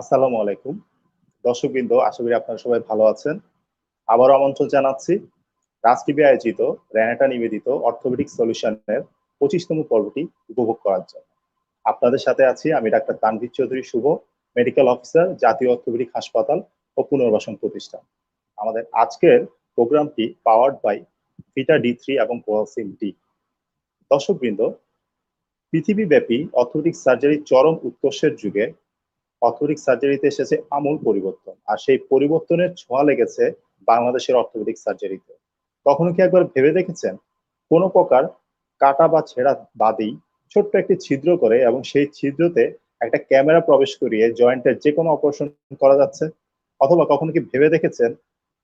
আসসালামু আলাইকুম দর্শকবৃন্দ, আশা করি আপনারা সবাই ভালো আছেন। আবারও আমন্ত্রণ জানাচ্ছি রাজ টিভি আয়োজিত রেনেটা নিবেদিত অর্থোপেডিক সলিউশনের 25তম পর্বটি উপভোগ করার জন্য। আপনাদের সাথে আছি আমি ডাক্তার তানভীর চৌধুরী শুভ, মেডিকেল অফিসার, জাতীয় অর্থোপেডিক হাসপাতাল ও পুনর্বাসন প্রতিষ্ঠান। আমাদের আজকের প্রোগ্রামটি পাওয়ার্ড বাই ভিটা ডি3 এবং কোয়ালসিন ডি। দর্শকবৃন্দ, পৃথিবীব্যাপী অর্থোপেডিক সার্জারির চরম উৎকর্ষের যুগে অর্থোপেডিক সার্জারিতে এসেছে আমূল পরিবর্তন, আর সেই পরিবর্তনের ছোঁয়া লেগেছে বাংলাদেশের অর্থোপেডিক সার্জারিতে। কখনো কি একবার ভেবে দেখেছেন কোনো প্রকার কাটা বা ছেঁড়া বাদেই ছোট্ট একটি ছিদ্র করে এবং সেই ছিদ্রতে একটা ক্যামেরা প্রবেশ করিয়ে জয়েন্টের যে কোনো অপারেশন করা যাচ্ছে? অথবা কখনো কি ভেবে দেখেছেন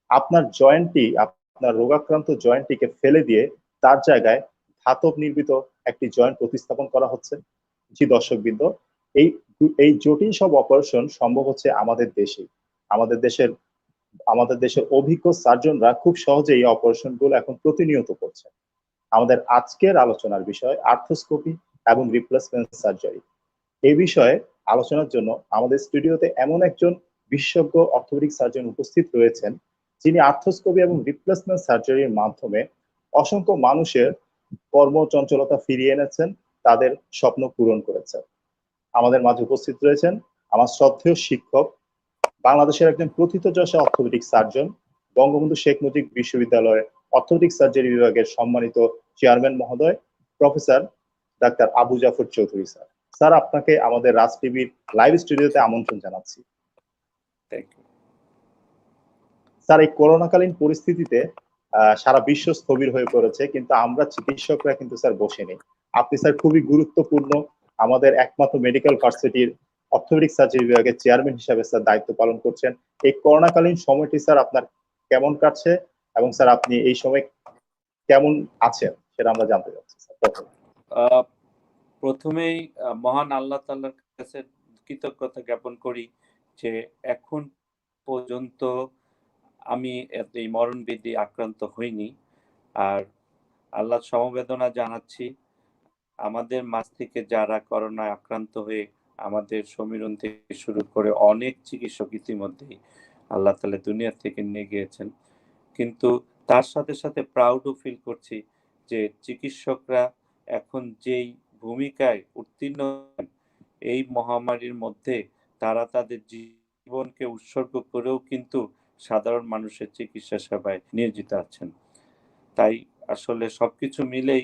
আপনার জয়েন্টটি, আপনার রোগাক্রান্ত জয়েন্টটিকে ফেলে দিয়ে তার জায়গায় ধাতব নির্মিত একটি জয়েন্ট প্রতিস্থাপন করা হচ্ছে? জি দর্শকবৃন্দ, এই এই জটিল সব অপারেশন সম্ভব হচ্ছে আমাদের দেশে। আমাদের দেশের আমাদের দেশের অভিজ্ঞ সার্জনরা খুব সহজে এই অপারেশন গুলো এখন প্রতিনিয়ত করছে। আমাদের আজকের আলোচনার বিষয় আর্থ্রোস্কোপি এবং রিপ্লেসমেন্ট সার্জারি। এই বিষয়ে আলোচনার জন্য আমাদের স্টুডিওতে এমন একজন বিশেষজ্ঞ অর্থোপেডিক সার্জন উপস্থিত রয়েছেন, যিনি আর্থ্রোস্কোপি এবং রিপ্লেসমেন্ট সার্জারির মাধ্যমে অসংখ্য মানুষের কর্মচঞ্চলতা ফিরিয়ে এনেছেন, তাদের স্বপ্ন পূরণ করেছেন। আমাদের মাঝে উপস্থিত রয়েছেন আমার শ্রদ্ধেয় শিক্ষক, বাংলাদেশের একজন প্রথিতযশা অর্থোপেডিক সার্জন, বঙ্গবন্ধু শেখ মুজিব বিশ্ববিদ্যালয়ের অর্থোপেডিক সার্জারি বিভাগের সম্মানিত চেয়ারম্যান মহোদয়, professor doctor Abu Jafar Chowdhury sir. Sir, আপনাকে আমাদের রাজ টিভির লাইভ স্টুডিওতে আমন্ত্রণ জানাচ্ছি। স্যার, এই করোনাকালীন পরিস্থিতিতে সারা বিশ্ব স্থবির হয়ে পড়েছে, কিন্তু আমরা চিকিৎসকরা কিন্তু স্যার বসে নেই। আপনি স্যার খুবই গুরুত্বপূর্ণ আমাদের একমাত্র মেডিকেল ভার্সিটির অর্থোপেডিক সার্জারি বিভাগের চেয়ারম্যান হিসেবে স্যার দায়িত্ব পালন করছেন। এই করোনাকালীন সময়টি স্যার আপনার কেমন কাটছে এবং স্যার আপনি এই সময় কেমন আছেন সেটা আমরা জানতে চাচ্ছি স্যার। প্রথমেই মহান আল্লাহ তাআলার কাছে কৃতজ্ঞতা জ্ঞাপন করি যে এখন পর্যন্ত আমি এই মরণ ব্যাধি আক্রান্ত হইনি। আর আল্লাহর সমবেদনা জানাচ্ছি আমাদের মাঝ থেকে যারা করোনায় আক্রান্ত হয়ে আমাদের সমীরণ থেকে শুরু করে অনেক চিকিৎসক ইতিমধ্যেই আল্লাহ তাআলা দুনিয়া থেকে নিয়ে গিয়েছেন। কিন্তু তার সাথে সাথে প্রাউডও ফিল করছি যে চিকিৎসকরা এখন যেই ভূমিকায় উত্তীর্ণ এই মহামারীর মধ্যে তারা তাদের জীবনকে উৎসর্গ করেও কিন্তু সাধারণ মানুষের চিকিৎসা সেবায় নিয়োজিত আছেন। তাই আসলে সবকিছু মিলেই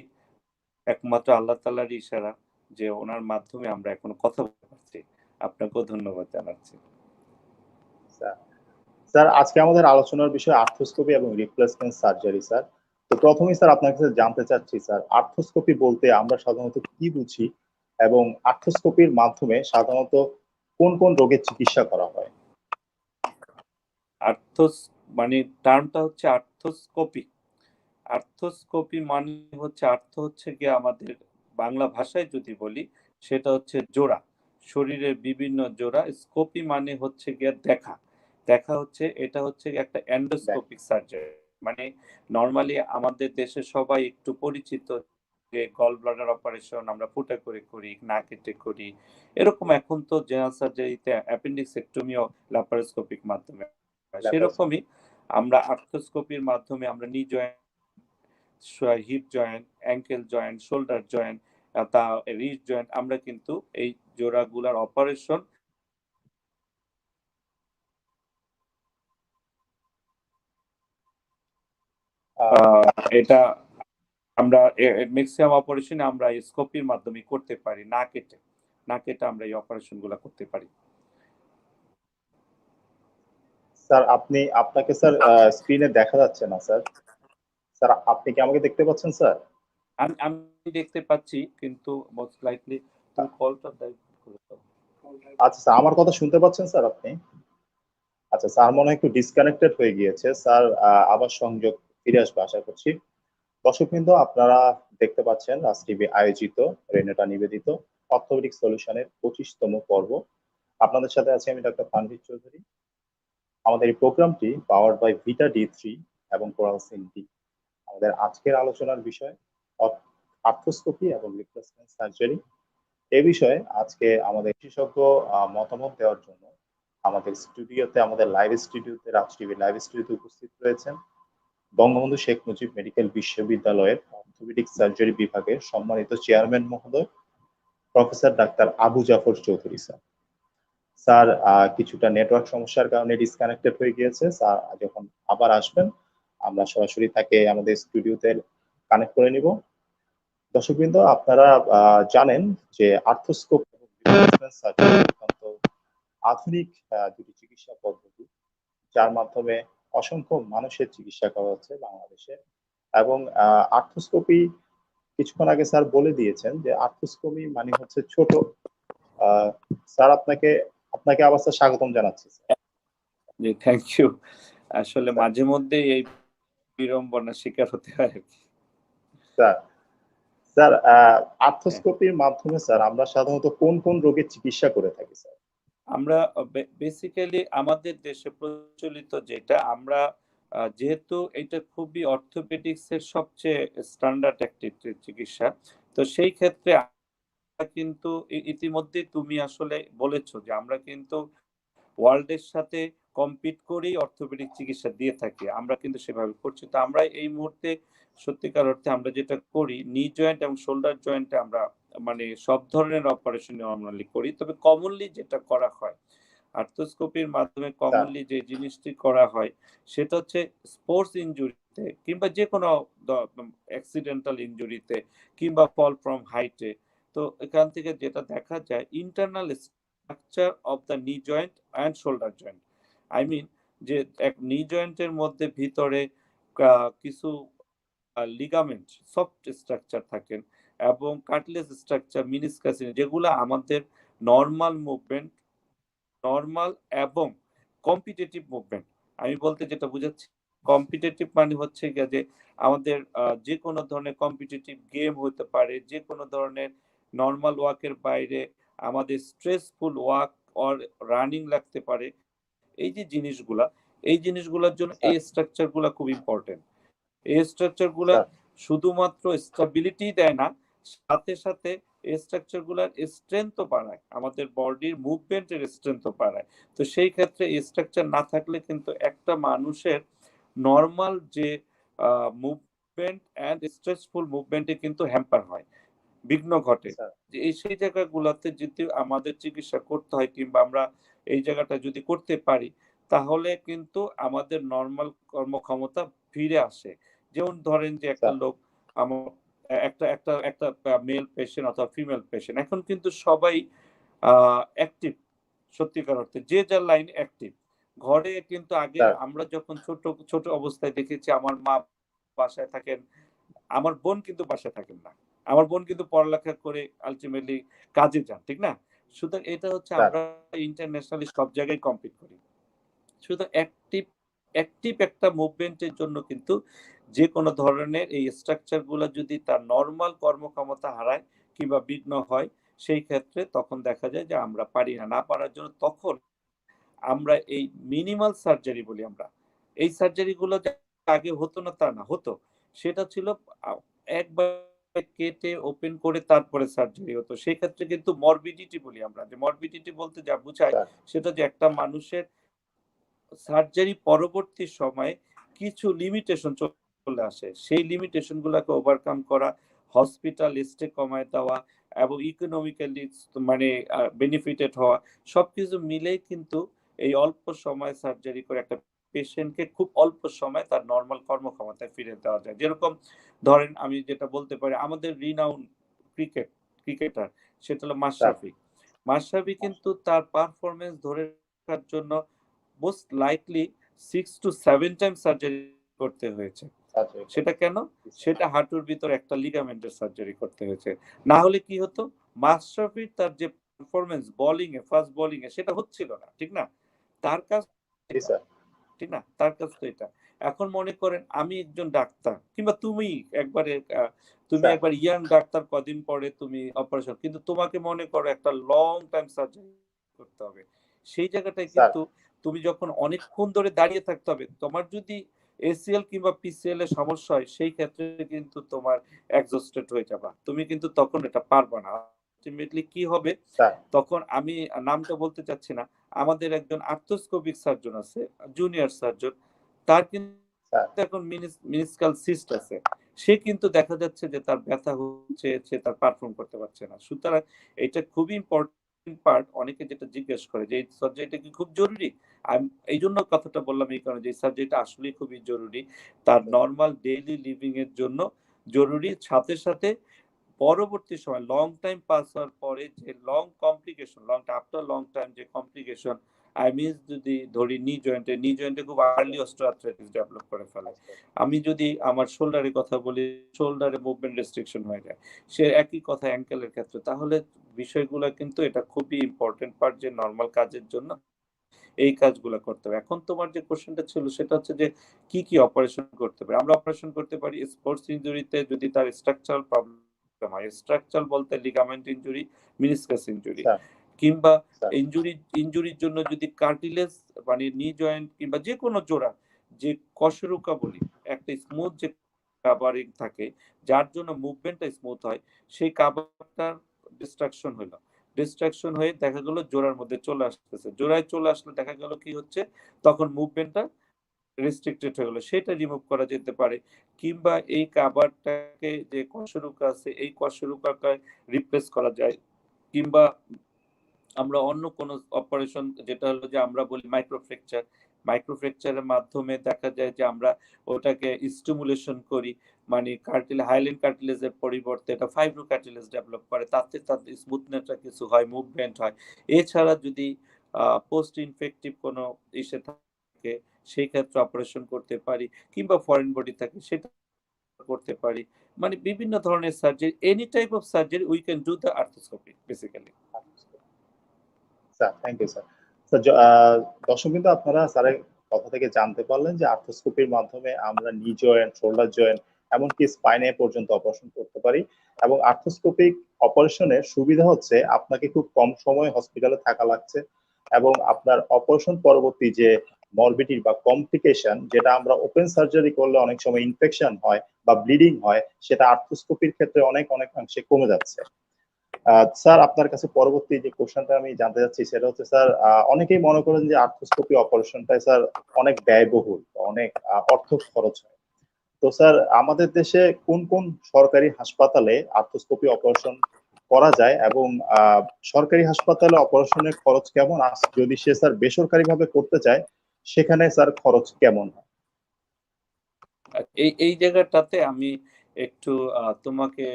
একমাত্র আল্লাহ তাআলার ইশারা যে ওনার মাধ্যমে আমরা এখন কথা বলতে পারছি। আপনাকেও ধন্যবাদ জানাচ্ছি। স্যার, আজকে আমাদের আলোচনার বিষয় আর্থ্রোস্কোপি এবং রিপ্লেসমেন্ট সার্জারি স্যার। তো প্রথমেই স্যার আপনার কাছে জানতে চাচ্ছি স্যার, আর্থ্রোস্কোপি বলতে আমরা সাধারণত কি বুঝি এবং আর্থ্রোস্কোপির মাধ্যমে সাধারণত কোন কোন রোগের চিকিৎসা করা হয়? মানে টার্মটা হচ্ছে আর্থ্রোস্কোপি। আর্থ্রোস্কোপি মানে হচ্ছে আর্থ হচ্ছে গিয়ে আমাদের বাংলা ভাষায় যদি বলি সেটা হচ্ছে জোড়া, শরীরের বিভিন্ন জোড়া। স্কোপি মানে হচ্ছে গিয়ে দেখা, দেখা হচ্ছে এটা হচ্ছে একটা এন্ডোস্কোপিক সার্জারি। মানে নরমালি আমাদের দেশে সবাই একটু পরিচিত যে গল ব্লাডার অপারেশন আমরা ফুটা করে করি, না কেটে করি, এরকম। এখন তো জেনারেল সার্জারিতে অ্যাপেন্ডিক্সেক্টমিও ল্যাপারোস্কোপিক মাধ্যমে, সেরকমই আমরা আর্থ্রোস্কোপির মাধ্যমে আমরা knee joint, hip joint, ankle joint, shoulder joint, wrist joint, আমরা কিন্তু এই জোড়াগুলার অপারেশন এটা আমরা ম্যাক্সিমাম অপারেশন আমরা স্কোপির মাধ্যমে করতে পারি, না কেটে। না কেটে আমরা এই অপারেশন গুলা করতে পারি। স্যার, আপনাকে স্যার স্ক্রিনে দেখা যাচ্ছে না স্যার। স্যার, আপনি কি আমাকে দেখতে পাচ্ছেন স্যার? আমি দেখতে পাচ্ছি, কিন্তু মোস্ট লাইকলি তুমি কলটা ডাইরেক্ট করে দাও। আচ্ছা স্যার, আমার কথা শুনতে পাচ্ছেন স্যার আপনি? আচ্ছা স্যার, মনে হয় একটু ডিসকানেক্টেড হয়ে গিয়েছে স্যার, আবার সংযোগ ফিরে আসবে আশা করছি। দর্শকবৃন্দ, আপনারা দেখতে পাচ্ছেন রাজ টিভি আয়োজিত রেনেটা নিবেদিত অর্থোপেডিক সলিউশনের 25তম পর্ব। আপনাদের সাথে আছি আমি ডাক্তার তানভীর চৌধুরী। আমাদের এই প্রোগ্রামটি পাওয়ার্ড বাই ভিটা ডি3 এবং কোরালসিন ডি। আমাদের আজকের আলোচনার বিষয় আর্থ্রোস্কোপি এবং রিপ্লেসমেন্ট সার্জারি। এ বিষয়ে আজকে আমাদের বিশেষজ্ঞ মতামত দেওয়ার জন্য আমাদের স্টুডিওতে, আমাদের লাইভ স্টুডিওতে, রাজ টিভি লাইভ স্টুডিওতে উপস্থিত রয়েছেন বঙ্গবন্ধু শেখ মুজিব মেডিকেল বিশ্ববিদ্যালয়ের অর্থোপেডিক সার্জারি বিভাগের সম্মানিত চেয়ারম্যান মহোদয় professor doctor Abu Jafar Chowdhury sir. Sir কিছুটা নেটওয়ার্ক সমস্যার কারণে ডিসকানেক্টেড হয়ে গিয়েছে। স্যার যখন আবার আসবেন আমরা সরাসরি তাকে আমাদের স্টুডিওতে কানেক্ট করে নিব। দর্শকবৃন্দ, আপনারা জানেন যে আর্থ্রোস্কোপ এবং রিপ্লেসমেন্ট সার্জারি অত্যন্ত আধুনিক দুটি চিকিৎসা পদ্ধতি, যার মাধ্যমে অসংখ্য মানুষের চিকিৎসা করা হচ্ছে বাংলাদেশে। এবং আর্থ্রোস্কোপি কিছুক্ষণ আগে স্যার বলে দিয়েছেন যে আর্থ্রোস্কোপি মানে হচ্ছে ছোট। স্যার আপনাকে আবার স্যার স্বাগতম জানাচ্ছি। জি, থ্যাংক ইউ। আসলে মাঝে মধ্যে এই বিড়ম্বনার শিকার হতে হয়। স্যার আর্থ্রোস্কোপির মাধ্যমে স্যার আমরা সাধারণত কোন কোন রোগের চিকিৎসা করে থাকি স্যার? আমরা বেসিক্যালি আমাদের দেশে প্রচলিত যেটা, আমরা যেহেতু এটা খুবই অর্থোপেডিক্স এর সবচেয়ে স্ট্যান্ডার্ড একটি চিকিৎসা, তো সেই ক্ষেত্রে কিন্তু ইতিমধ্যে তুমি আসলে বলেছো যে আমরা কিন্তু ওয়ার্ল্ডের সাথে কম্পিট করেই অর্থোপেডিক চিকিৎসা দিয়ে থাকি। আমরা কিন্তু সেভাবে করছি। তো আমরা এই মুহূর্তে সত্যিকার অর্থে আমরা যেটা করি, নি জয়েন্ট এবং শোল্ডার জয়েন্টে আমরা মানে সব ধরনের অপারেশন নরমালি করি। তবে কমনলি যেটা করা হয় আর্থ্রোস্কোপির মাধ্যমে কমনলি যে জিনিসটি করা হয় সেটা হচ্ছে স্পোর্টস ইনজুরিতে কিংবা যে কোনো অ্যাক্সিডেন্টাল ইনজুরিতে কিংবা ফল ফ্রম হাইটে। তো এখান থেকে যেটা দেখা যায় internal structure of the knee joint and shoulder joint, I mean যে এক নি জয়েন্টের মধ্যে ভিতরে কিছু লিগামেন্ট সফট স্ট্রাকচার থাকেন এবং কার্টিলেজ স্ট্রাকচার মিনিসকাস যেগুলো আমাদের নর্মাল মুভমেন্ট, নর্মাল এবং কম্পিটিটিভ মুভমেন্ট। আমি বলতে যেটা বুঝাচ্ছি কম্পিটিটিভ মানে হচ্ছে গিয়ে যে আমাদের যে কোনো ধরনের কম্পিটিটিভ গেম হতে পারে, যে কোনো ধরনের নর্মাল ওয়াকের বাইরে আমাদের স্ট্রেসফুল ওয়াক অর রানিং লাগতে পারে। এই যে জিনিসগুলা, এই জিনিসগুলোর জন্য এই স্ট্রাকচারগুলো খুব ইম্পর্টেন্ট। এই স্ট্রাকচারগুলো শুধুমাত্র স্টেবিলিটি দেয় না, সাথে সাথে এই স্ট্রাকচারগুলোর স্ট্রেংথও বাড়ায়, আমাদের বডির মুভমেন্টের স্ট্রেংথও বাড়ায়। তো সেই ক্ষেত্রে এই স্ট্রাকচার না থাকলে কিন্তু একটা মানুষের নর্মাল যে মুভমেন্ট অ্যান্ড স্ট্রেসফুল মুভমেন্টে কিন্তু হ্যাম্পার হয়, বিঘ্ন ঘটে। যে এই সেই জায়গাগুলোতে যদি আমাদের চিকিৎসা করতে হয় কিংবা আমরা এই জায়গাটা যদি করতে পারি তাহলে কিন্তু আমাদের নর্মাল কর্মক্ষমতা ফিরে আসে। যেমন ধরেন যে একটা লোক আমার একটা একটা একটা মেল পেশেন্ট অথবা ফিমেল পেশেন্ট, এখন কিন্তু সবাই অ্যাক্টিভ, সত্যিকার অর্থে যে যার লাইন অ্যাক্টিভ। ঘরে কিন্তু আগে আমরা যখন ছোট ছোট অবস্থায় দেখেছি আমার মা বাসায় থাকেন, আমার বোন কিন্তু বাসায় থাকেন না, আমার বোন কিন্তু পড়ালেখা করে আলটিমেটলি কাজে যান, ঠিক না? সুতরাং এটা হচ্ছে আমরা ইন্টারন্যাশনালি সব জায়গায় কম্পিট করি। শুধু অ্যাক্টিভ অ্যাক্টিভ একটা মুভমেন্টের জন্য কিন্তু যে কোনো ধরনের এই স্ট্রাকচার গুলো যদি তার নর্মাল কর্মক্ষমতা হারায় কিংবা বিঘ্ন হয়, সেই ক্ষেত্রে তখন দেখা যায় যে আমরা পারি না। না পারার জন্য তখন আমরা এই মিনিমাল সার্জারি বলি আমরা। এই সার্জারি গুলো আগে হতো না তা না, হতো। সেটা ছিল একবার কেটে ওপেন করে তারপরে সার্জারি হতো। সেই ক্ষেত্রে কিন্তু মরবিডিটি বলি আমরা। যে মরবিডিটি বলতে যা বোঝায় সেটা যে একটা মানুষের সার্জারি পরবর্তী সময়ে কিছু লিমিটেশন চলে আসে, সেই লিমিটেশন গুলাকে ওভারকাম করা, হসপিটাল স্টে কমায় দেওয়া এবং ইকোনমিক্যালি মানে বেনিফিটেড হওয়া, সবকিছু মিলেই কিন্তু এই অল্প সময় সার্জারি করে একটা পেশেন্টকে খুব অল্প সময় তার নর্মাল কর্মক্ষমতায় ফিরে দেওয়া যায়। যেরকম ধরেন আমি যেটা বলতে পারি আমাদের রিনাউন ক্রিকেটার সেটা হলো মাশরাফি। মাশরাফি কিন্তু তার পারফরমেন্স ধরে রাখার জন্য most likely 6 to 7 time surgery করতে হয়েছে। সেটা কেন? সেটা হাঁটুর ভিতর একটা লিগামেন্টের সার্জারি করতে হয়েছে। না হলে কি হতো, মাশরাফির তার যে পারফরমেন্স বোলিং এ, ফাস্ট বোলিং এ সেটা হচ্ছিল না, ঠিক না? তার কাজ ঠিক না, তার কাজ তো এটা। এখন মনে করেন আমি একজন ডাক্তার কিংবা তুমি একবারে একবার ইয়াং ডাক্তার, কদিন পরে তুমি অপারেশন, কিন্তু তোমাকে মনে করো একটা লং টাইম সার্জারি করতে হবে। সেই জায়গাটায় কিন্তু তুমি যখন অনেকক্ষণ ধরে দাঁড়িয়ে থাকতে হবে, তোমার যদি এসিএল কিংবা পিসিএল এর সমস্যা হয় সেই ক্ষেত্রে কিন্তু তোমার এক্সস্টেড হয়ে যাবা, তুমি কিন্তু তখন এটা পারবা না। আলটিমেটলি কি হবে তখন, আমি নামটা বলতে চাচ্ছি না, আমাদের একজন আর্থ্রোস্কোপিক সার্জন আছে, জুনিয়র সার্জন, তার কিন্তু স্যার এখন মিনিস্কাল সিস্ট আছে, সে কিন্তু দেখা যাচ্ছে যে তার ব্যথা হচ্ছে, সে তার পারফর্ম করতে পারছে না। সুতরাং এটা খুবই ইম্পর্টেন্ট পার্ট। অনেকে যেটা জিজ্ঞেস করে যে এই সার্জারিটা কি খুব জরুরি, আমি এই জন্য কথাটা বললাম এই কারণে যে এই সার্জারিটা আসলেই খুবই জরুরি, তার নর্মাল ডেইলি লিভিং এর জন্য জরুরি। সাথে সাথে পরবর্তী সময় লং টাইম পাস হওয়ার পরে যে long complication, after long time যে কমপ্লিকেশন, আই মিনস যদি ধরি নি জয়েন্টে খুব আর্লি অস্টিওআর্থ্রাইটিস ডেভেলপ করে ফেলে। আমি যদি আমার শোল্ডারের কথা বলি, শোল্ডারে মুভমেন্ট রেস্ট্রিকশন হয়ে যায়, সে একই কথা অ্যাঙ্কেলের ক্ষেত্রে। তাহলে বিষয়গুলো কিন্তু এটা খুবই ইম্পর্টেন্ট পার্ট যে নর্মাল কাজের জন্য এই কাজগুলো করতে হবে। এখন তোমার যে কোশ্চেনটা ছিল সেটা হচ্ছে যে কি কি অপারেশন করতে পারি। আমরা অপারেশন করতে পারি স্পোর্টস ইনজুরিতে যদি তার স্ট্রাকচারাল প্রবলেম হয়, স্ট্রাকচারাল বলতে ligament injury, meniscus injury, sir কিংবা স্যার ইনজুরির জন্য যদি কার্টিলেজ মানে নি জয়েন্ট কিংবা যে কোনো জোড়া যে কশেরুকা বলি, একটা স্মুথ যে কাভারিং থাকে যার জন্য মুভমেন্টটা স্মুথ হয়, সেই কাভারটার ডিস্ট্রাকশন হয়ে দেখা গেল জোড়ার মধ্যে চলে আসতেছে, জোড়ায় চলে আসলে দেখা গেল কি হচ্ছে, তখন মুভমেন্টটা রেস্ট্রিক্টেড হয়ে গেল, সেটা রিমুভ করা যেতে পারে। কিংবা এই কাভারটাকে যে কশেরুকা আছে এই কশেরুকাকে রিপ্লেস করা যায়। কিংবা আমরা অন্য কোনো অপারেশন যেটা হলো যে আমরা বলি মাইক্রোফ্র্যাকচারের মাধ্যমে দেখা যায় যে আমরা ওটাকে স্টিমুলেশন করি, মানে হাইল্যান্ড কার্টিলেজের পরিবর্তে এটা ফাইব্রো কার্টিলেজ ডেভেলপ করে, তাতে স্মুথনেসটা কিছু হয়, মুভমেন্ট হয়। এছাড়া যদি পোস্ট ইনফেক্টিভ কোনো ইসে থাকে সেই ক্ষেত্রে অপারেশন করতে পারি, কিংবা ফরেন বডি থাকে সেটা করতে পারি। মানে বিভিন্ন ধরনের surgery, any type of surgery we can do the arthroscopy basically. Sir thank you sir. Sir দর্শক কিন্তু আপনারা স্যারের কথা থেকে জানতে পারলেন যে আর্থ্রোস্কোপির মাধ্যমে আমরা নি জয়েন্ট, শোল্ডার জয়েন্ট, এমনকি স্পাইনে পর্যন্ত অপারেশন করতে পারি। এবং আর্থ্রোস্কোপিক অপারেশনের সুবিধা হচ্ছে আপনাকে খুব কম সময় হসপিটালে থাকা লাগছে, এবং আপনার অপারেশন পরবর্তী যে মরবিডিটি বা কমপ্লিকেশন, যেটা আমরা ওপেন সার্জারি করলে অনেক সময় ইনফেকশন হয় বা ব্লিডিং হয়, সেটা আর্থ্রোস্কোপির ক্ষেত্রে অনেক অনেকাংশে কমে যাচ্ছে। স্যার আপনার কাছে পরবর্তী যে কোশ্চেনটা আমি জানতে চাচ্ছি সেটা হচ্ছে স্যার, অনেকেই মনে করেন যে আর্থ্রোস্কোপি অপারেশনটাই স্যার অনেক ব্যয়বহুল, অনেক অর্থ খরচ হয়। তো স্যার আমাদের দেশে কোন কোন সরকারি হাসপাতালে আর্থ্রোস্কোপি অপারেশন করা যায়, এবং সরকারি হাসপাতালে অপারেশনের খরচ কেমন, আর যদি সে স্যার বেসরকারি ভাবে করতে চায় সেখানে স্যার খরচ কেমন? এই এই জায়গাটাতে আমি একটু তোমাকে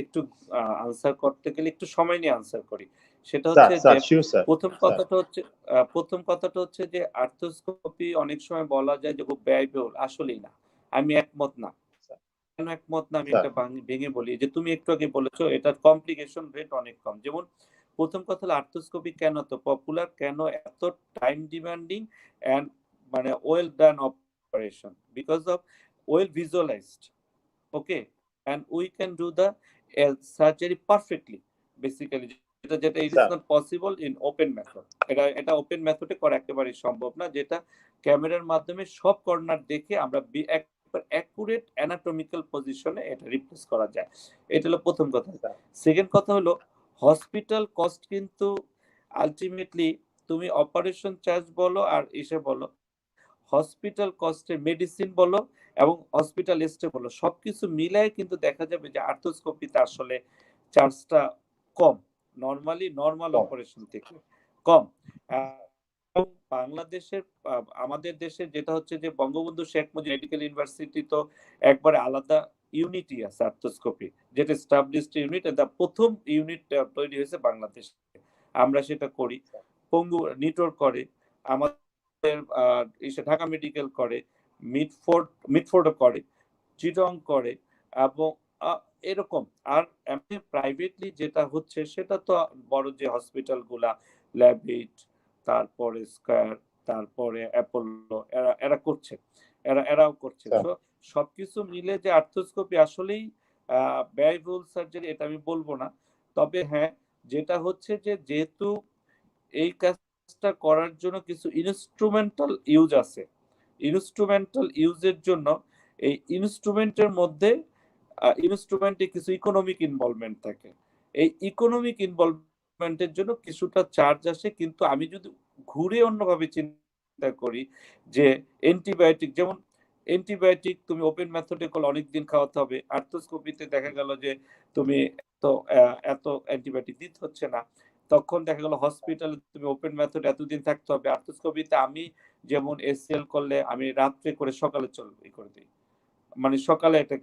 একটু আনসার করতে গেলে একটু সময় নিয়ে আনসার করি। সেটা স্যার হচ্ছে যে স্যার শিওর স্যার। স্যার প্রথম কথাটা হচ্ছে যে আর্থ্রোস্কোপি অনেক সময় বলা যায় যে খুব ব্যয়বহুল, আসলেই না। আমি একমত না। কেন একমত না আমি স্যার এটা ভেঙে বলি যে তুমি একটু আগে বলেছো এটার কমপ্লিকেশন রেট অনেক কম। যেমন প্রথম কথা হলো আর্থ্রোস্কোপি কেন এত পপুলার, কেন এত টাইম ডিমান্ডিং এন্ড মানে well done operation, because of well visualized, okay, and we can do the surgery perfectly basically, যেটা it is sir not possible in open method। এটা ওপেন মেথডে করা একেবারেই সম্ভব না, যেটা ক্যামেরার মাধ্যমে সব কর্নার দেখে আমরা একবার অ্যাকুরেট অ্যানাটমিক্যাল পজিশনে এটা রিপ্লেস করা যায়। এটা হলো প্রথম কথা। স্যার সেকেন্ড কথা হলো হসপিটাল কস্ট কিন্তু আলটিমেটলি তুমি অপারেশন চার্জ বলো আর এসে বলো, হসপিটাল কস্টে মেডিসিন বলো এবং হসপিটাল স্টে বলো, সবকিছু মিলায় কিন্তু দেখা যাবে যে আর্থ্রোস্কোপিতে আসলে চার্জটা কম, নর্মাল কম। অপারেশন থেকে কম। এবং বাংলাদেশের আমাদের দেশে যেটা হচ্ছে যে বঙ্গবন্ধু শেখ মুজিব মেডিকেল ইউনিভার্সিটি তো একবারে আলাদা ইউনিটই আছে আর্থ্রোস্কোপি, যেটা এস্টাবলিশড ইউনিট, এটা প্রথম ইউনিট তৈরি হয়েছে বাংলাদেশে, আমরা সেটা করি। পঙ্গু নিটোর করে, আমাদের ঢাকা মেডিকেল করে, মিডফোর্ডও করে, চিটং করে, এবং এরকম। আর এমনি প্রাইভেটলি যেটা হচ্ছে সেটা তো বড় যে হসপিটাল গুলা, ল্যাবিট, তারপরে স্কয়ার, তারপরে অ্যাপোলো, এরা করছে, এরাও করছে। স্যার তো সবকিছু মিলে যে আর্থ্রোস্কোপি আসলেই ব্যয়বহুল সার্জারি এটা আমি বলবো না। তবে হ্যাঁ, যেটা হচ্ছে যে যেহেতু এই কাজটা করার জন্য কিছু ইনস্ট্রুমেন্টাল ইউজ আছে, ইনস্ট্রুমেন্টাল ইউজের জন্য এই ইনস্ট্রুমেন্টের মধ্যে ইনস্ট্রুমেন্টে কিছু ইকোনমিক ইনভলভমেন্ট থাকে, এই ইকোনমিক ইনভলভমেন্টের জন্য কিছুটা চার্জ আসে। কিন্তু আমি যদি ঘুরে অন্যভাবে চিন্তা করি যে অ্যান্টিবায়োটিক, যেমন অ্যান্টিবায়োটিক তুমি ওপেন মেথডে করলে অনেকদিন খাওয়াতে হবে, আর্থ্রোস্কোপিতে দেখা গেল যে তুমি এত অ্যান্টিবায়োটিক দিতে হচ্ছে না, তখন দেখা গেল হসপিটালে তুমি ওপেন মেথড এতদিন থাকতে হবে। আর্থ্রোস্কোপিতে আমি যেমন এসিএল করলে আমি রাত্রে করে সকালে করে দিই, মানে সকালে এটা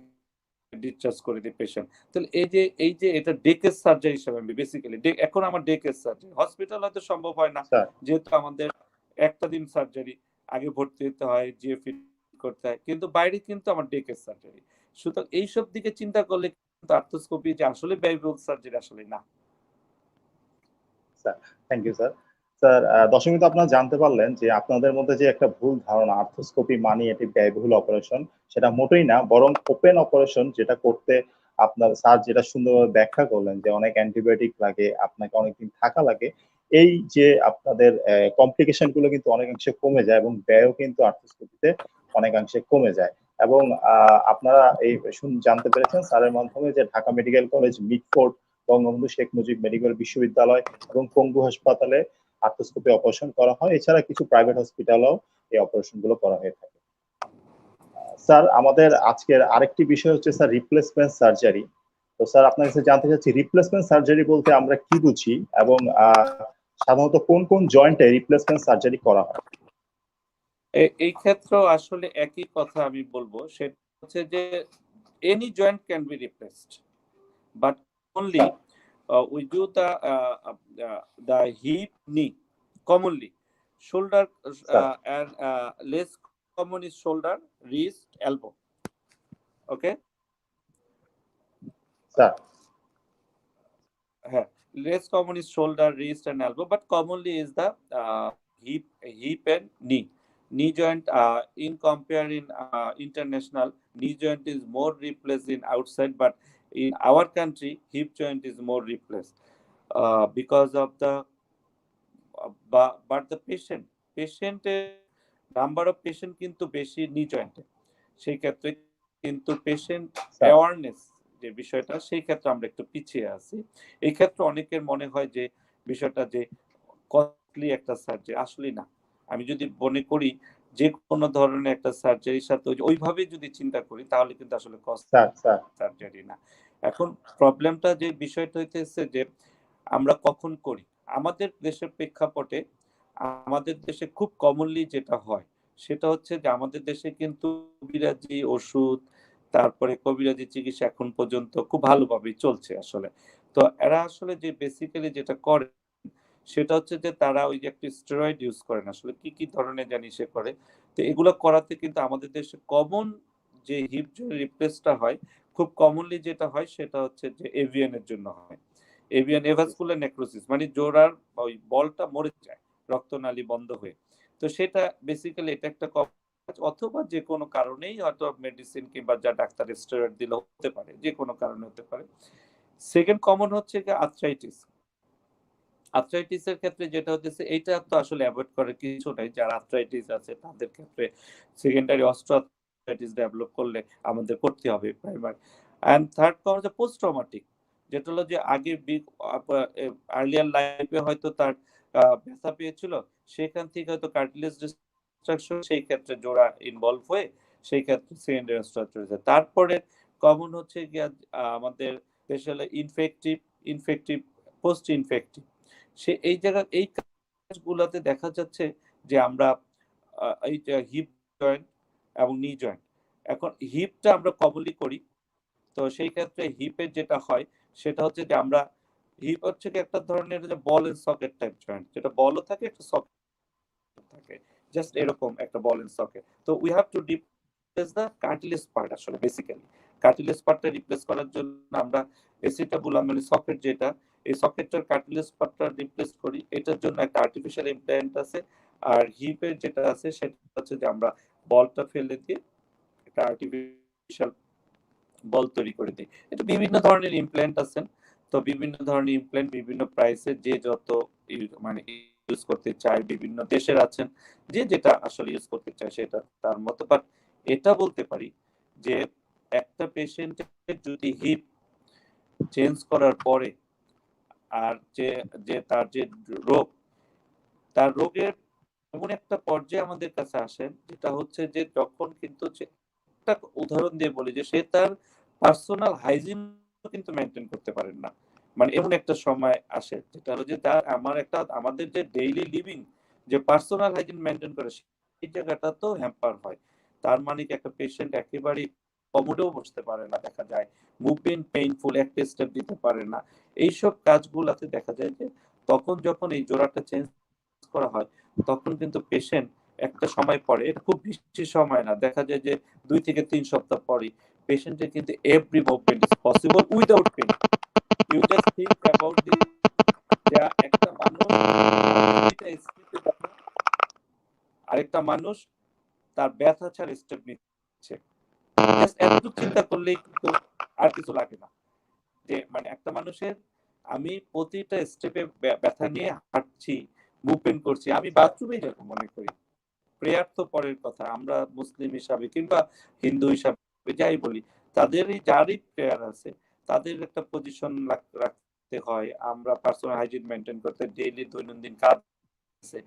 ডিসচার্জ করে দিই পেশেন্ট। তাহলে এই যে এটা ডে কেস সার্জারি হিসেবে আমি বেসিক্যালি এখন আমার ডে কেস সার্জারি, হসপিটাল হয়তো সম্ভব হয় না, স্যার যেহেতু আমাদের একটা দিন সার্জারি, আগে ভর্তি হতে হয়, জিএফি করতে হয়, কিন্তু বাইরে কিন্তু আমার ডে কেস সার্জারি। সুতরাং এইসব দিকে চিন্তা করলে কিন্তু আর্থ্রোস্কোপি যে আসলে ব্যয়বহুল সার্জারি আসলে না। Sir thank you sir. Sir দর্শক তো আপনারা জানতে পারলেন যে আপনাদের মধ্যে যে একটা ভুল ধারণা আর্থ্রোস্কোপি মানে এটি ব্যয়বহুল অপারেশন, সেটা মোটেই না, বরং ওপেন অপারেশন যেটা করতে আপনার স্যার যেটা সুন্দরভাবে ব্যাখ্যা করলেন যে অনেক অ্যান্টিবায়োটিক লাগে, আপনাকে অনেকদিন থাকা লাগে, এই যে আপনাদের কমপ্লিকেশন গুলো কিন্তু অনেকাংশে কমে যায় এবং ব্যয়ও কিন্তু আর্থ্রোস্কোপিতে অনেকাংশে কমে যায়। এবং আপনারা এই জানতে পেরেছেন স্যারের মাধ্যমে যে Dhaka medical college, Mitford, Bangabandhu Sheikh Mujib medical বিশ্ববিদ্যালয় এবং পঙ্গু হাসপাতালে আর্থ্রোস্কোপি অপারেশন করা হয়। এছাড়া কিছু প্রাইভেট হসপিটালেও এই অপারেশন গুলো করা হয়ে থাকে। স্যার আমাদের আজকের আরেকটি বিষয় হচ্ছে স্যার রিপ্লেসমেন্ট সার্জারি। তো স্যার আপনার কাছে জানতে চাচ্ছি রিপ্লেসমেন্ট সার্জারি বলতে আমরা কি বুঝি এবং সাধারণত কোন কোন জয়েন্টে রিপ্লেসমেন্ট সার্জারি করা হয়? এই ক্ষেত্রেও আসলে একই কথা আমি বলবো, সেটা হচ্ছে যে any joint can be replaced, but only we do the hip knee commonly. Shoulder sir and less common is shoulder, wrist, elbow. Okay. Sir Less common is shoulder, wrist, and elbow, but commonly is the hip and knee. Knee joint, in comparing international, knee joint is more replaced in outside, but in our country, hip joint is more replaced because of the but the patient number of patient কিন্তু বেশি নি জয়েন্টে, সেই ক্ষেত্রে কিন্তু patient awareness যে বিষয়টা, সেই ক্ষেত্রে আমরা একটু পিছিয়ে আছি। এই ক্ষেত্রে অনেকের মনে হয় যে বিষয়টা যে কস্টলি একটা সার্জারি, আসলে না। আমি যদি মনে করি যে কোনো ধরনের একটা সার্জারির সাথে ওইভাবে যদি চিন্তা করি, তাহলে কিন্তু আসলে কস্ট সার্জারি না। এখন প্রবলেমটা যে বিষয়টা হইতেছে যে আমরা কখন করি। আমাদের দেশের প্রেক্ষাপটে আমাদের দেশে খুব কমনলি যেটা হয় সেটা হচ্ছে যে আমাদের দেশে কিন্তু কবিরাজি ওষুধ, তারপরে কবিরাজি চিকিৎসা এখন পর্যন্ত খুব ভালোভাবেই চলছে আসলে। তো এরা আসলে যে বেসিক্যালি যেটা করে সেটা হচ্ছে যে তারা ওই যে একটা স্টেরয়েড ইউজ করেন, আসলে কি কি ধরনের জানি সে করে। তো এগুলো করাতে কিন্তু আমাদের দেশে কমন যে হিপ জয়েন্ট রিপ্লেসটা হয়, খুব কমনলি যেটা হয় সেটা হচ্ছে যে এভিয়ান এর জন্য হয়। এভিয়ান এভাসকুলার নেক্রোসিস, মানে জোড়ার ওই বলটা মরে যায় রক্তনালী বন্ধ হয়ে। তো সেটা বেসিক্যালি এটা একটা অথবা যে কোনো কারণেই হয়তো মেডিসিন কিংবা যা ডাক্তার স্টেরয়েড দিলে হতে পারে, যে কোনো কারণে হতে পারে। সেকেন্ড কমন হচ্ছে কি আর্থ্রাইটিস। আর্থ্রাইটিসের ক্ষেত্রে যেটা হচ্ছে এইটা তো আসলে অ্যাভয়েড করার কিছু নাই, যারা আর্থ্রাইটিস আছে তাদের ক্ষেত্রে সেকেন্ডারি অস্টিওআর্থ্রাইটিস ডেভেলপ করলে আমাদের করতে হবে প্রাইমারি। এন্ড থার্ড কমন হচ্ছে পোস্ট ট্রমাটিক, যেটা হলো যে আগে আর্লিয়ার লাইফে হয়তো তার ব্যথা পেয়েছিল, সেখান থেকে হয়তো কার্টিলেজ ডিস্ট্রাকশন, সেই ক্ষেত্রে জোড়া ইনভলভ হয়ে সেই ক্ষেত্রে সেকেন্ডারি অস্টিওআর্থ্রাইটিস। তারপরে কমন হচ্ছে গিয়া আমাদের দেশে হলো ইনফেক্টিভ পোস্ট ইনফেক্টিভ। সে এই জায়গা এই কাজগুলোতে দেখা যাচ্ছে যে আমরা এই যে হিপ জয়েন্ট এবং নি জয়েন্ট, এখন হিপটা আমরা কমনলি করি। তো সেই ক্ষেত্রে হিপের যেটা হয় সেটা হচ্ছে যে আমরা হিপ হচ্ছে কি একটা ধরনের যে বল এন্ড সকেট টাইপ জয়েন্ট, যেটা বলও থাকে একটা সকেট থাকে, জাস্ট এরকম একটা বল এন্ড সকেট। তো we have to replace the cartilage part, আসলে বেসিক্যালি কার্টিলেজ পার্টটা রিপ্লেস করার জন্য আমরা এসিটাবুলাম মানে সকেট যেটা, এই সকেটটার কার্টিলেজ পার্টটা রিপ্লেস করি। এটার জন্য একটা আর্টিফিশিয়াল ইমপ্ল্যান্ট আছে। আর হিপের যেটা আছে সেটা হচ্ছে যে আমরা বলটা ফেলে দিয়ে একটা আর্টিফিশিয়াল বল তৈরি করে দিই। এটা বিভিন্ন ধরনের ইমপ্ল্যান্ট আছে। তো বিভিন্ন ধরনের ইমপ্ল্যান্ট বিভিন্ন প্রাইসে, যে যত মানে ইউজ করতে চায়, বিভিন্ন দেশের আছেন, যে যেটা আসলে ইউজ করতে চায় সেটা তার মতো। বাট এটা বলতে পারি যে একটা পেশেন্টের যদি হিপ চেঞ্জ করার পরে আর যে যে তার যে রোগ, তার রোগের এমন একটা পর্যায়ে আমাদের কাছে আসেন যেটা হচ্ছে যে যখন কিন্তু একটা উদাহরণ দিয়ে বলি যে সে তার পার্সোনাল হাইজিন কিন্তু মেনটেন করতে পারেন না। মানে এমন একটা সময় আসে যেটা হলো যে তার আমাদের যে ডেইলি লিভিং যে পার্সোনাল হাইজিন মেনটেন করে সেই জায়গাটা তো হ্যাম্পার হয়। তার মানে কি একটা পেশেন্ট একেবারেই কমোডেও বসতে পারে না দেখা যায়, মুভমেন্ট পেইনফুল, একটা স্টেপ দিতে পারে না। এইসব কাজগুলাতে দেখা যায় যে তখন যখন এই জোড়াটা চেঞ্জ করা হয় তখন কিন্তু পেশেন্ট একটা সময় পরে, এটা খুব বেশি সময় না, দেখা যায় যে 2 থেকে 3 সপ্তাহ পরেই পেশেন্টের কিন্তু every movement is possible without pain. You just think about this, যে একটা মানুষ আরেকটা মানুষ তার ব্যথা ছাড়া স্টেপ নিচ্ছে, জাস্ট এতটুকু চিন্তা করলেই কিন্তু আর কিছু লাগে না। যে মানে একটা মানুষের, আমি প্রতিটা স্টেপে ব্যথা নিয়ে হাঁটছি, মুভমেন্ট করছি, আমি বাথরুমে যাব মনে করি, প্রেয়ার তো পরের কথা, আমরা মুসলিম হিসাবে কিংবা হিন্দু হিসাবে যাই বলি, তাদেরই যারই প্রেয়ার আছে তাদের একটা পজিশন রাখতে হয়, আমরা পার্সোনাল হাইজিন মেনটেন করতে ডেইলি দৈনন্দিন কাজ আছে।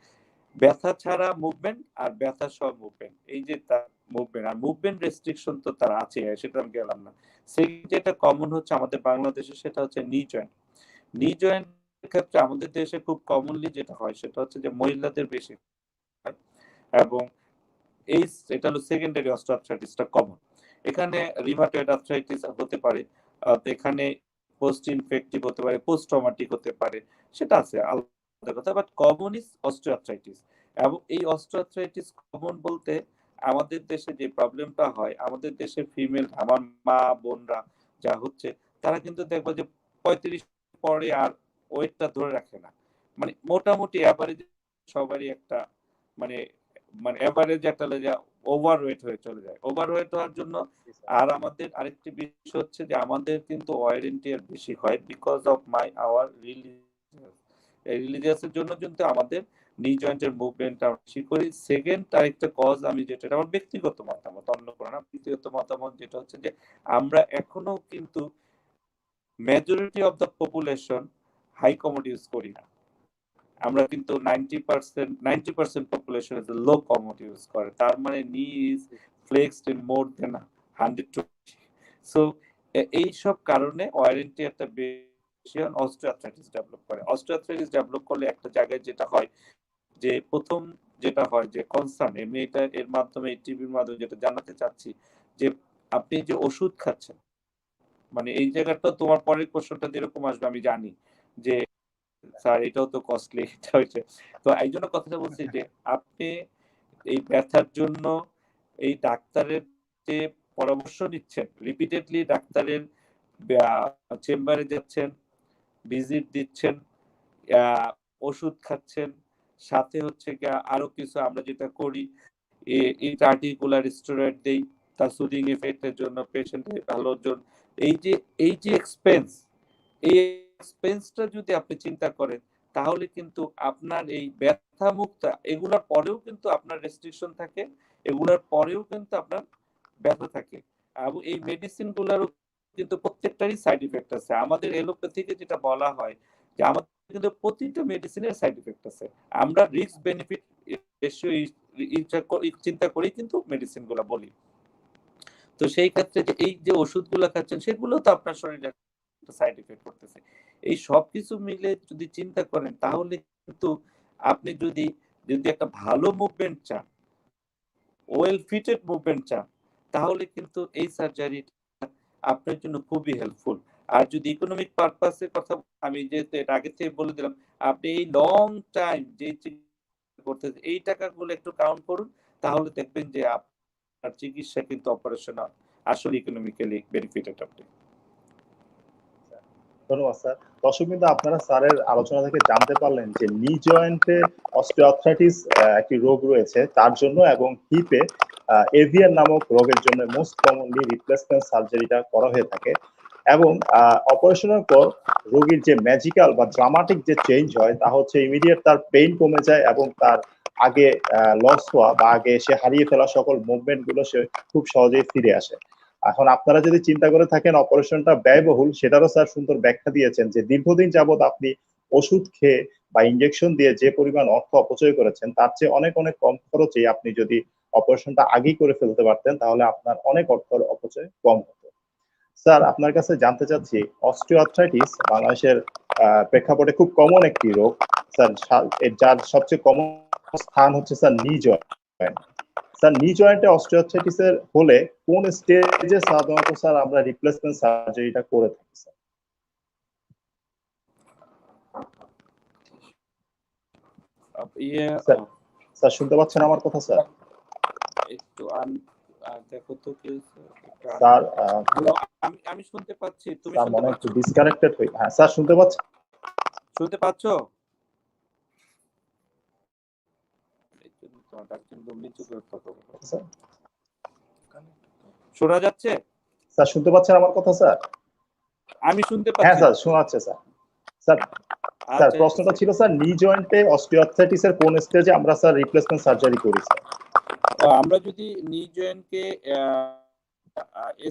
ব্যথা ছাড়া মুভমেন্ট আর ব্যথা সহ মুভমেন্ট, এই যে তার মুভমেন্ট আর মুভমেন্ট রেস্ট্রিকশন তো তার আছে, সেটা আমি গেলাম না। সেই যেটা কমন হচ্ছে আমাদের বাংলাদেশে সেটা হচ্ছে নি জয়েন্ট। নি জয়েন্ট ক্ষেত্রে আমাদের দেশে খুব কমনলি যেটা হয় সেটা হচ্ছে যে মহিলাদের বেশি হয়, এবং এটা হলো সেকেন্ডারি অস্টিওআর্থ্রাইটিসটা কমন। এখানে রিউমাটয়েড আর্থ্রাইটিস হতে পারে, এখানে পোস্ট ইনফেক্টিভ হতে পারে, পোস্ট ট্রমাটিক হতে পারে, সেটা আছে আলাদা কথা, বাট কমন ইজ অস্টিওআর্থ্রাইটিস। এবং এই অস্টিওআর্থ্রাইটিস কমন বলতে আমাদের দেশে যে প্রবলেমটা হয়, আমাদের দেশে ফিমেল, আমার মা বোনরা যা হচ্ছে, তারা কিন্তু দেখবো যে 35 পরে আর ওয়েটটা ধরে রাখে না, মানে মোটামুটি অ্যাভারেজ সবারই একটা মানে মানে এভারেজ একটা ওভারওয়েট হয়ে চলে যায়। ওভারওয়েট হওয়ার জন্য আর আমাদের আরেকটি বিষয় হচ্ছে যে আমাদের কিন্তু ওয়ারেন্টি এর বেশি হয় বিকজ অফ আওয়ার রিলিজিয়াস। এই রিলিজিয়াসের জন্য কিন্তু আমাদের নি জয়েন্টের মুভমেন্টটা বেশি করি। সেকেন্ড আরেকটা কজ, আমি যেটা আমার ব্যক্তিগত মতামত, অন্য কোনো না, ব্যক্তিগত মতামত যেটা হচ্ছে যে আমরা এখনো কিন্তু majority of the population high commode use করি না। আমরা কিন্তু 90% population is low commode use করে, তার মানে knee is flexed in more than 120। So এই সব কারণে ওয়ারেন্টি একটা বেশি অস্টিওআর্থ্রাইটিস ডেভেলপ করে। অস্টিওআর্থ্রাইটিস ডেভেলপ করলে একটা জায়গায় যেটা হয় যে প্রথম যেটা হয় যে কনসার্ন, এমনি এটা এর মাধ্যমে এই টিভির মাধ্যমে যেটা জানাতে চাচ্ছি যে আপনি যে ওষুধ খাচ্ছেন, মানে এই জায়গাটা তোমার পরের কোশ্চেনটা যেরকম আসবে আমি জানি যে স্যার এটাও তো কস্টলি, এটা হচ্ছে, তো এই জন্য কথাটা বলছি যে আপনি এই ব্যথার জন্য এই ডাক্তারের যে পরামর্শ নিচ্ছেন, রিপিটেডলি ডাক্তারের চেম্বারে যাচ্ছেন, ভিজিট দিচ্ছেন, ওষুধ খাচ্ছেন, সাথে হচ্ছে আরো কিছু আমরা যেটা করি, আর্টিকুলার স্টেরয়েড দেই তার সুদিং এফেক্টের জন্য, পেশেন্টের ভালোর জন্য। এই যে এক্সপেন্স, এই এক্সপেন্সটা যদি আপনি চিন্তা করেন তাহলে কিন্তু আপনার এই ব্যথা মুক্ত, এগুলোর পরেও কিন্তু আপনার রেস্ট্রিকশন থাকে, এগুলোর পরেও কিন্তু আপনার ব্যথা থাকে, এবং এই মেডিসিন গুলারও কিন্তু প্রত্যেকটারই সাইড ইফেক্ট আছে। আমাদের এলোপ্যাথিকে যেটা বলা হয় যে আমাদের কিন্তু প্রতিটা মেডিসিনের সাইড ইফেক্ট আছে, আমরা রিস্ক বেনিফিট রেশিও চিন্তা করেই কিন্তু মেডিসিন গুলা বলি। তো সেই ক্ষেত্রে যে এই যে ওষুধগুলো খাচ্ছেন সেগুলো তো আপনার শরীরে সাইড ইফেক্ট করতেছে। এই সবকিছু মিলে যদি চিন্তা করেন তাহলে কিন্তু আপনি যদি যদি একটা ভালো মুভমেন্ট চান, ওয়েল ফিটেড মুভমেন্ট চান, তাহলে কিন্তু এই সার্জারিটা আপনার জন্য খুবই হেল্পফুল। আর যদি ইকোনমিক পারপাসের কথা, আমি যেহেতু এটা আগে থেকে বলে দিলাম, আপনি এই লং টাইম যে করতেছে এই টাকাগুলো একটু কাউন্ট করুন, তাহলে দেখবেন যে আপনার চিকিৎসা কিন্তু অপারেশন আসলে ইকোনমিক্যালি বেনিফিটেড আপনি। ধন্যবাদ স্যার। দর্শক বিন্দু, আপনারা স্যারের আলোচনা থেকে জানতে পারলেন যে নি জয়েন্টে অস্টিওআর্থ্রাইটিস একটি রোগ রয়েছে তার জন্য, এবং হিপে এভিয়ান নামক রোগের জন্য মোস্ট কমনলি রিপ্লেসমেন্ট সার্জারিটা করা হয়ে থাকে, এবং অপারেশনের পর রোগীর যে ম্যাজিক্যাল বা ড্রামাটিক যে চেঞ্জ হয় তা হচ্ছে ইমিডিয়েট তার পেইন কমে যায়, এবং তার আগে লস হওয়া বা আগে সে হারিয়ে ফেলা সকল মুভমেন্ট গুলো সে খুব সহজেই ফিরে আসে। এখন আপনারা যদি চিন্তা করে থাকেন অপারেশনটা ব্যয়বহুল, সেটারও স্যার সুন্দর ব্যাখ্যা দিয়েছেন যে দীর্ঘদিন যাবত আপনি ওষুধ খেয়ে বা ইনজেকশন দিয়ে যে পরিমাণ অর্থ অপচয় করেছেন তার চেয়ে অনেক অনেক কম খরচে আপনি যদি অপারেশনটা আগেই করে ফেলতে পারতেন তাহলে আপনার অনেক অর্থ অপচয় কম হতো। স্যার আপনার কাছে জানতে চাচ্ছি অস্টিওআর্থ্রাইটিস বাংলাদেশের প্রেক্ষাপটে খুব কমন একটি রোগ স্যার, যার সবচেয়ে কমন স্থান হচ্ছে স্যার নি জয়েন্ট। স্যার নি জয়েন্টে অস্টিওআর্থ্রাইটিস এর হলে কোন স্টেজে সাধারণত স্যার আমরা রিপ্লেসমেন্ট সার্জারিটা করে থাকি স্যার? ইয়ে স্যার স্যার শুনতে পাচ্ছেন আমার কথা স্যার? একটু দেখো তো কি হয়েছে, একটু স্যার হ্যালো, আমি শুনতে পাচ্ছি, তুমি স্যার শুনতে মনে পাচ্ছ? একটু ডিসকানেক্টেড হই। হ্যাঁ স্যার শুনতে পাচ্ছেন? শুনতে পাচ্ছ? একটু তোমার ডাকছেন, তুমি নিচু করে কথা বলো। স্যার শোনা যাচ্ছে? স্যার শুনতে পাচ্ছেন আমার কথা স্যার? আমি শুনতে হ্যাঁ পাচ্ছি। স্যার শোনা যাচ্ছে স্যার। স্যার স্যার আচ্ছা, প্রশ্নটা ছিল স্যার নি জয়েন্টে অস্টিওআর্থ্রাইটিস এর কোন স্টেজে আমরা স্যার রিপ্লেসমেন্ট সার্জারি করি স্যার? আমরা যদি নি জয়েন্টকে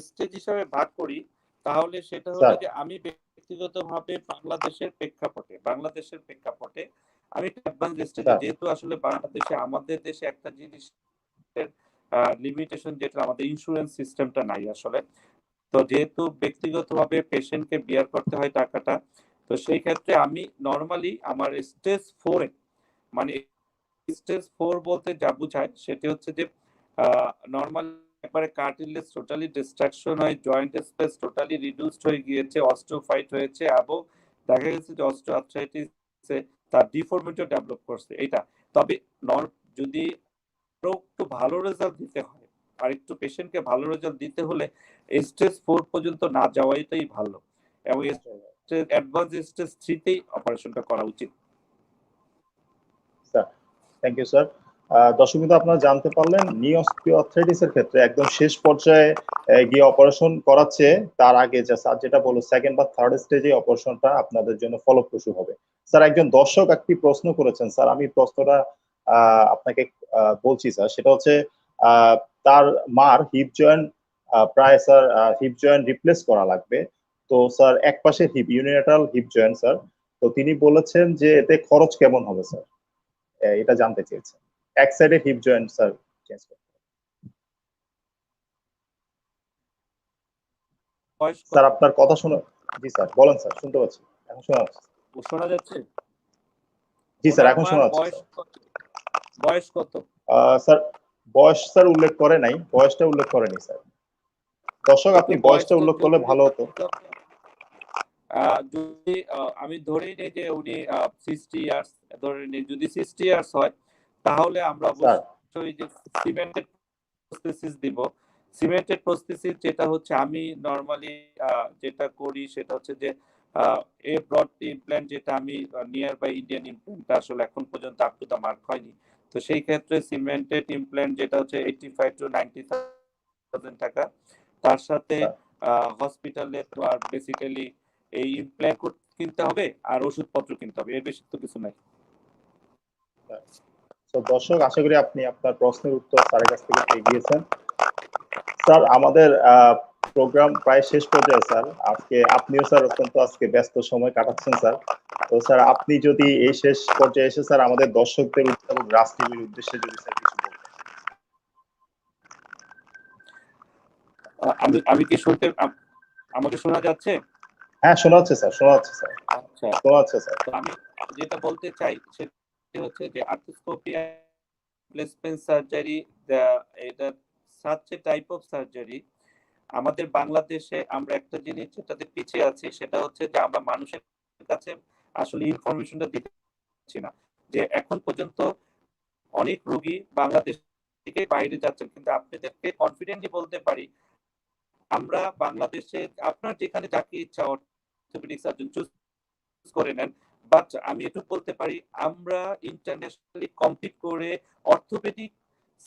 স্টেজ হিসাবে ভাগ করি তাহলে সেটা হলো স্যার যে আমি ব্যক্তিগতভাবে বাংলাদেশের প্রেক্ষাপটে আমি অ্যাডভান্স স্টেজে, স্যার যেহেতু আসলে বাংলাদেশে আমাদের দেশে একটা জিনিসের লিমিটেশন, যেটা আমাদের ইন্স্যুরেন্স সিস্টেমটা নাই আসলে। তো যেহেতু ব্যক্তিগতভাবে পেশেন্টকে বিয়ার করতে হয় টাকাটা, তো সেই ক্ষেত্রে আমি নরমালি আমার স্টেজ 4 এ, মানে স্টেজ 4 বলতে যা বোঝায় সেটা হচ্ছে যে নরমাল একবারে কার্টিলেজ টোটালি ডিস্ট্রাকশন হয়, জয়েন্ট স্পেস টোটালি রিডিউসড হয়ে গিয়েছে, অস্টিওফাইট হয়েছে, এবং দেখা গেছে যে অস্টিওআর্থ্রাইটিসে তার ডিফর্মিটিও ডেভেলপ করছে এটা। তবে যদি আরো একটু ভালো রেজাল্ট দিতে হয়, আর একটু পেশেন্টকে ভালো রেজাল্ট দিতে হলে স্টেজ 4 পর্যন্ত না যাওয়াটাই ভালো, এবং অ্যাডভান্স স্টেজ 3 তেই অপারেশনটা করা উচিত। Sir thank you sir. দর্শক বিন্দু আপনারা জানতে পারলেন নি অস্টিওআর্থ্রাইটিস এর ক্ষেত্রে একদম শেষ পর্যায়ে গিয়ে অপারেশন করাচ্ছে তার আগে যে স্যার যেটা বললো সেকেন্ড বা থার্ড স্টেজে অপারেশনটা আপনাদের জন্য ফলপ্রসূ হবে। স্যার একজন দর্শক একটি প্রশ্ন করেছেন স্যার, আমি প্রশ্নটা আপনাকে বলছি স্যার, সেটা হচ্ছে আহ, তার মার হিপ জয়েন্ট প্রায় স্যার হিপ জয়েন্ট রিপ্লেস করা লাগবে। তো স্যার এক পাশে hip unilateral hip joint sir, তো তিনি বলেছেন যে এতে খরচ কেমন হবে স্যার, এটা জানতে চেয়েছেন। এক সাইডে হিপ জয়েন্ট স্যার চেঞ্জ করতে। বয়স স্যার কত? আপনার কথা শুনে, জি স্যার বলেন স্যার, শুনতে পাচ্ছি, এখন শোনা যাচ্ছে। শোনা যাচ্ছে? জি স্যার ওনার এখন মার শোনা যাচ্ছে বয়স স্যার। কত? বয়স কত? স্যার বয়স স্যার উল্লেখ করে নাই, বয়সটা উল্লেখ করেনি স্যার। দর্শক একটু আপনি বয়সটা বয়সটা উল্লেখ করলে জরুরি ভালো হতো। যদি আমি ধরে নিই যে উনি 60 ইয়ার্স, ধরে নিই যদি 60 ইয়ার্স হয়, তাহলে আমরা স্যার অবশ্যই যে সিমেন্টেড প্রস্থেসিস দিব। সিমেন্টেড প্রস্থেসিস যেটা হচ্ছে আমি নরমালি যেটা করি সেটা হচ্ছে যে এ ব্রড ইমপ্ল্যান্ট, যেটা আমি নিয়ার বাই ইন্ডিয়ান ইমপ্ল্যান্ট আসলে এখন পর্যন্ত আপ টু দা মার্ক হয়নি। তো সেই ক্ষেত্রে সিমেন্টেড ইমপ্ল্যান্ট যেটা হচ্ছে 85 to 90,000 টাকা, তার সাথে স্যার হসপিটালে তো আর বেসিক্যালি এই ইমপ্ল্যান্ট কিনতে হবে আর ওষুধপত্র কিনতে হবে, এর বেশি তো কিছু নাই। তো দর্শক আশা করি আপনি আপনার প্রশ্নের উত্তর স্যারের কাছ থেকে পেয়ে গিয়েছেন। স্যার আমাদের প্রোগ্রাম প্রায় শেষ পর্যায়ে স্যার, আজকে আপনিও স্যার অত্যন্ত আজকে ব্যস্ত সময় কাটাচ্ছেন স্যার। তো স্যার আপনি যদি এই শেষ পর্যায়ে এসে স্যার আমাদের দর্শকদের এবং রাজ টিভির উদ্দেশ্যে যদি স্যার কিছু বলতেন। আমি আমি কি শুনতে, আমাকে শোনা যাচ্ছে? হ্যাঁ শোনা যাচ্ছে স্যার, শোনা যাচ্ছে স্যার, আচ্ছা, শোনা যাচ্ছে স্যার। তো আমি যেটা বলতে চাই সেটা হচ্ছে যে আর্থ্রোস্কোপি রিপ্লেসমেন্ট সার্জারি, এটা such a type of surgery. আমাদের বাংলাদেশে আমরা একটা জিনিস যেটাতে পিছিয়ে আছি সেটা হচ্ছে যে আমরা মানুষের কাছে আসলে ইনফরমেশনটা দিতে পারছি না, যে এখন পর্যন্ত অনেক রোগী বাংলাদেশ থেকে বাইরে যাচ্ছেন, কিন্তু আপনাদেরকে কনফিডেন্টলি বলতে পারি আমরা বাংলাদেশে আপনার যেখানে যাকে ইচ্ছা অর্থোপেডিক সার্জন চুজ করে নেন, বাট আমি এটুকু বলতে পারি আমরা ইন্টারন্যাশনালি কম্পিট করে অর্থোপেডিক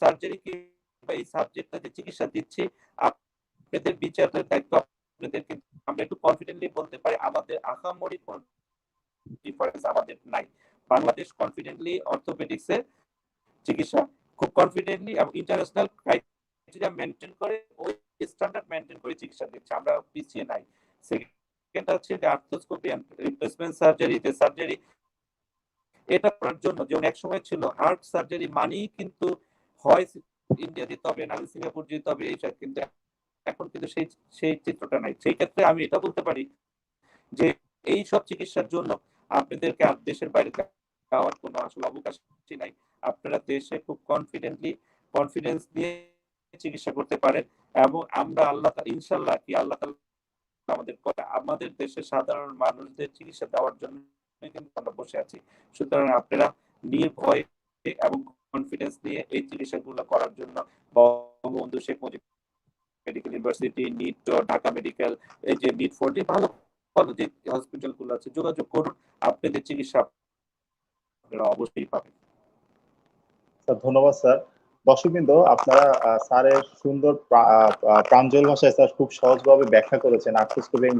সার্জারি কিংবা এই সাবজেক্টটা যে চিকিৎসা দিচ্ছি, আপনাদের বিচারের দায়িত্ব আপনাদেরকে। আমরা একটু কনফিডেন্টলি বলতে পারি আমাদের আহামরি কোনো ডিফারেন্স আমাদের নাই। বাংলাদেশ কনফিডেন্টলি অর্থোপেডিক্সের চিকিৎসা খুব কনফিডেন্টলি এবং ইন্টারন্যাশনাল ক্রাইটেরিয়া মেনটেন করে ওই স্ট্যান্ডার্ড মেনটেন করে চিকিৎসা দিচ্ছে, আমরা পিছিয়ে নাই। সেকেন্ড হচ্ছে যে আর্থ্রোস্কোপি এন্ড রিপ্লেসমেন্ট সার্জারি, যে সার্জারি এটা করার জন্য, যেমন এক সময় ছিল হার্ট সার্জারি মানেই কিন্তু হয় ইন্ডিয়া যেতে হবে, নাহলে সিঙ্গাপুর যেতে হবে, এইসব। কিন্তু এখন কিন্তু সেই সেই চিত্রটা নাই। সেই ক্ষেত্রে আমি এটা বলতে পারি যে এই সব চিকিৎসার জন্য আপনাদেরকে আর দেশের বাইরে যাওয়ার কোনো আসলে অবকাশই নাই। আপনারা দেশে খুব কনফিডেন্স নিয়ে চিকিৎসা করতে পারেন, এবং আমরা ইনশাল্লাহ কি আল্লাহ তাআলা আমাদের দেশের সাধারণ মানুষদের চিকিৎসা দেওয়ার জন্য কিন্তু আমরা বসে আছি। সুতরাং আপনারা নির্ভয়ে এবং কনফিডেন্স নিয়ে এই চিকিৎসাগুলো করার জন্য বঙ্গবন্ধু শেখ মুজিব মেডিকেল ইউনিভার্সিটি, নিট, ঢাকা মেডিকেল, এই যে নিট 40 ভালো ভালো যে হসপিটাল গুলো আছে, যোগাযোগ করুন। আপনাদের চিকিৎসা আপনারা অবশ্যই পাবেন। স্যার ধন্যবাদ স্যার। দর্শকবৃন্দ, আপনারা স্যারের সুন্দর প্রাঞ্জল ভাষায় স্যার খুব সহজভাবে ব্যাখ্যা করেছেন আর্থ্রোস্কোপি এবং